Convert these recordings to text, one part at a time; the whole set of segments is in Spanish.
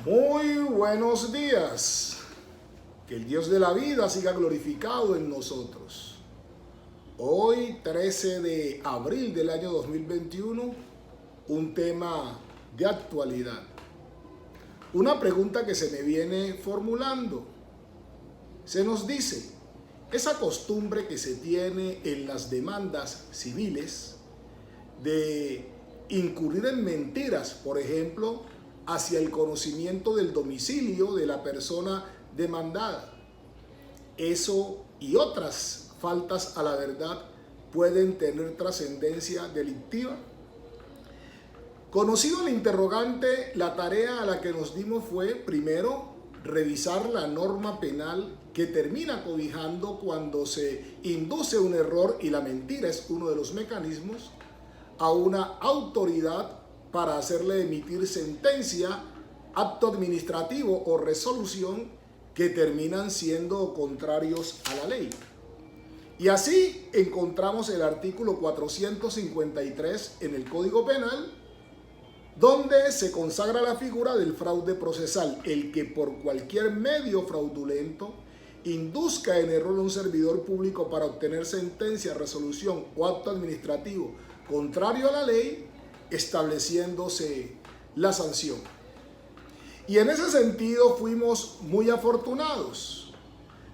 Muy buenos días. Que el Dios de la vida siga glorificado en nosotros. Hoy, 13 de abril del año 2021, un tema de actualidad. Una pregunta que se me viene formulando. Se nos dice, esa costumbre que se tiene en las demandas civiles de incurrir en mentiras, por ejemplo, hacia el conocimiento del domicilio de la persona demandada. Eso y otras faltas a la verdad pueden tener trascendencia delictiva. Conocido el interrogante, la tarea a la que nos dimos fue, primero, revisar la norma penal que termina cobijando cuando se induce un error, y la mentira es uno de los mecanismos, a una autoridad para hacerle emitir sentencia, acto administrativo o resolución que terminan siendo contrarios a la ley. Y así encontramos el artículo 453 en el Código Penal, donde se consagra la figura del fraude procesal, el que por cualquier medio fraudulento induzca en error a un servidor público para obtener sentencia, resolución o acto administrativo contrario a la ley, estableciéndose la sanción. Y en ese sentido fuimos muy afortunados.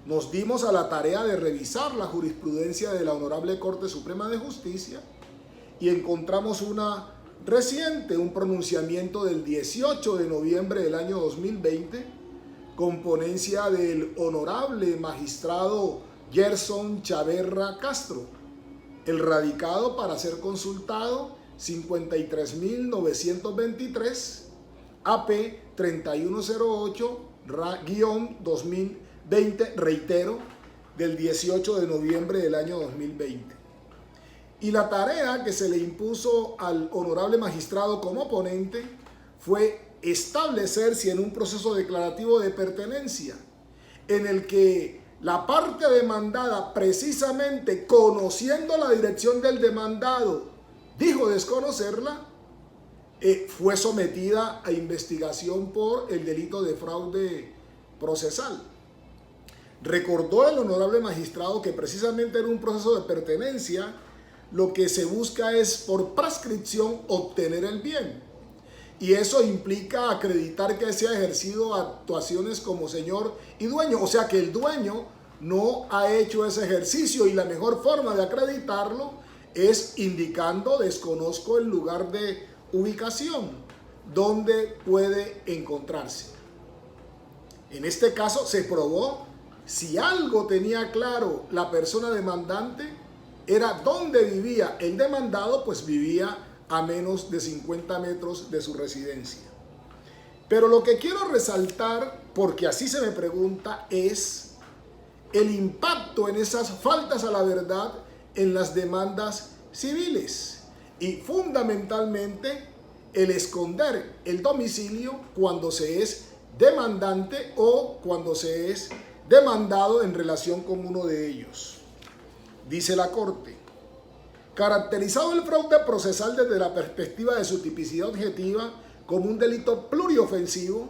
Nos dimos a la tarea de revisar la jurisprudencia de la Honorable Corte Suprema de Justicia y encontramos una reciente, un pronunciamiento del 18 de noviembre del año 2020, con ponencia del Honorable Magistrado Gerson Chaverra Castro, el radicado para ser consultado 53.923 AP 3108-2020, reitero, del 18 de noviembre del año 2020. Y la tarea que se le impuso al honorable magistrado como ponente fue establecer si en un proceso declarativo de pertenencia en el que la parte demandada, precisamente conociendo la dirección del demandado, dijo desconocerla, fue sometida a investigación por el delito de fraude procesal. Recordó el honorable magistrado que precisamente en un proceso de pertenencia lo que se busca es por prescripción obtener el bien. Y eso implica acreditar que se ha ejercido actuaciones como señor y dueño. O sea que el dueño no ha hecho ese ejercicio, y la mejor forma de acreditarlo es indicando desconozco el lugar de ubicación donde puede encontrarse. En este caso se probó si algo tenía claro la persona demandante era dónde vivía el demandado, pues vivía a menos de 50 metros de su residencia. Pero lo que quiero resaltar, porque así se me pregunta, es el impacto en esas faltas a la verdad en las demandas civiles y fundamentalmente el esconder el domicilio cuando se es demandante o cuando se es demandado en relación con uno de ellos. Dice la Corte: caracterizado el fraude procesal desde la perspectiva de su tipicidad objetiva como un delito pluriofensivo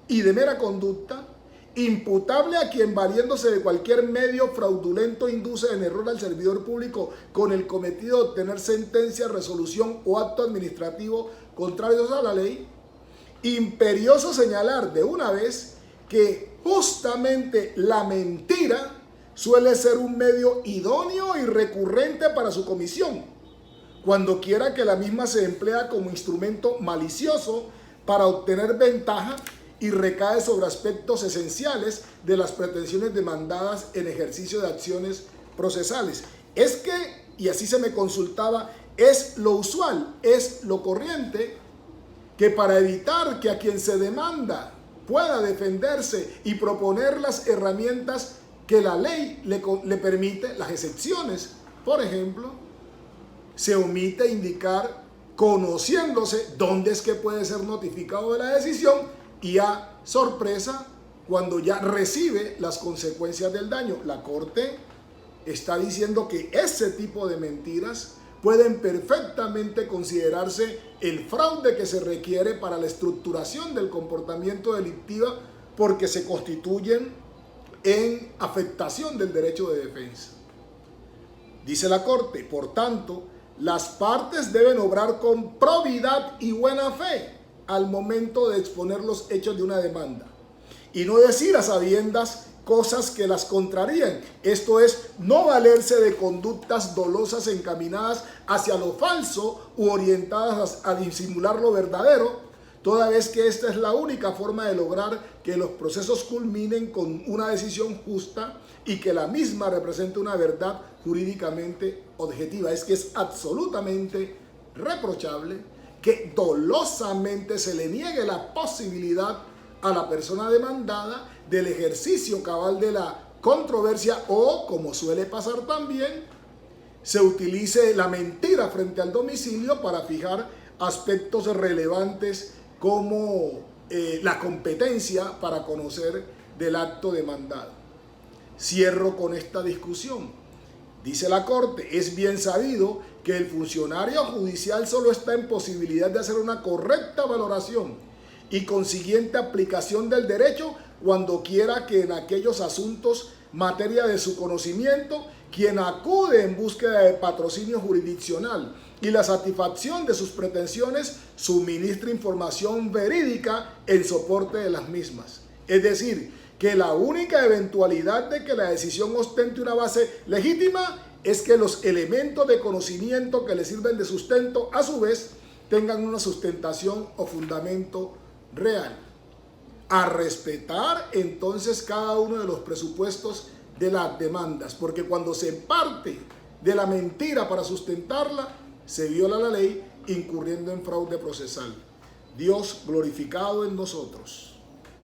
y de mera conducta, imputable a quien valiéndose de cualquier medio fraudulento induce en error al servidor público con el cometido de obtener sentencia, resolución o acto administrativo contrarios a la ley, imperioso señalar de una vez que justamente la mentira suele ser un medio idóneo y recurrente para su comisión, cuando quiera que la misma se emplea como instrumento malicioso para obtener ventaja y recae sobre aspectos esenciales de las pretensiones demandadas en ejercicio de acciones procesales. Es que, y así se me consultaba, es lo usual, es lo corriente, que para evitar que a quien se demanda pueda defenderse y proponer las herramientas que la ley le permite, las excepciones, por ejemplo, se omite indicar, conociéndose dónde es que puede ser notificado de la decisión, y a sorpresa cuando ya recibe las consecuencias del daño. La Corte está diciendo que ese tipo de mentiras pueden perfectamente considerarse el fraude que se requiere para la estructuración del comportamiento delictivo porque se constituyen en afectación del derecho de defensa. Dice la Corte, por tanto, las partes deben obrar con probidad y buena fe al momento de exponer los hechos de una demanda y no decir a sabiendas cosas que las contrarían. Esto es, no valerse de conductas dolosas encaminadas hacia lo falso u orientadas a disimular lo verdadero, toda vez que esta es la única forma de lograr que los procesos culminen con una decisión justa y que la misma represente una verdad jurídicamente objetiva. Es que es absolutamente reprochable que dolosamente se le niegue la posibilidad a la persona demandada del ejercicio cabal de la controversia o, como suele pasar también, se utilice la mentira frente al domicilio para fijar aspectos relevantes como la competencia para conocer del acto demandado. Cierro con esta discusión. Dice la Corte, es bien sabido que el funcionario judicial solo está en posibilidad de hacer una correcta valoración y consiguiente aplicación del derecho cuando quiera que en aquellos asuntos materia de su conocimiento, quien acude en búsqueda de patrocinio jurisdiccional y la satisfacción de sus pretensiones, suministra información verídica en soporte de las mismas. Es decir, que la única eventualidad de que la decisión ostente una base legítima es que los elementos de conocimiento que le sirven de sustento, a su vez, tengan una sustentación o fundamento real. A respetar entonces cada uno de los presupuestos de las demandas, porque cuando se parte de la mentira para sustentarla, se viola la ley incurriendo en fraude procesal. Dios glorificado en nosotros.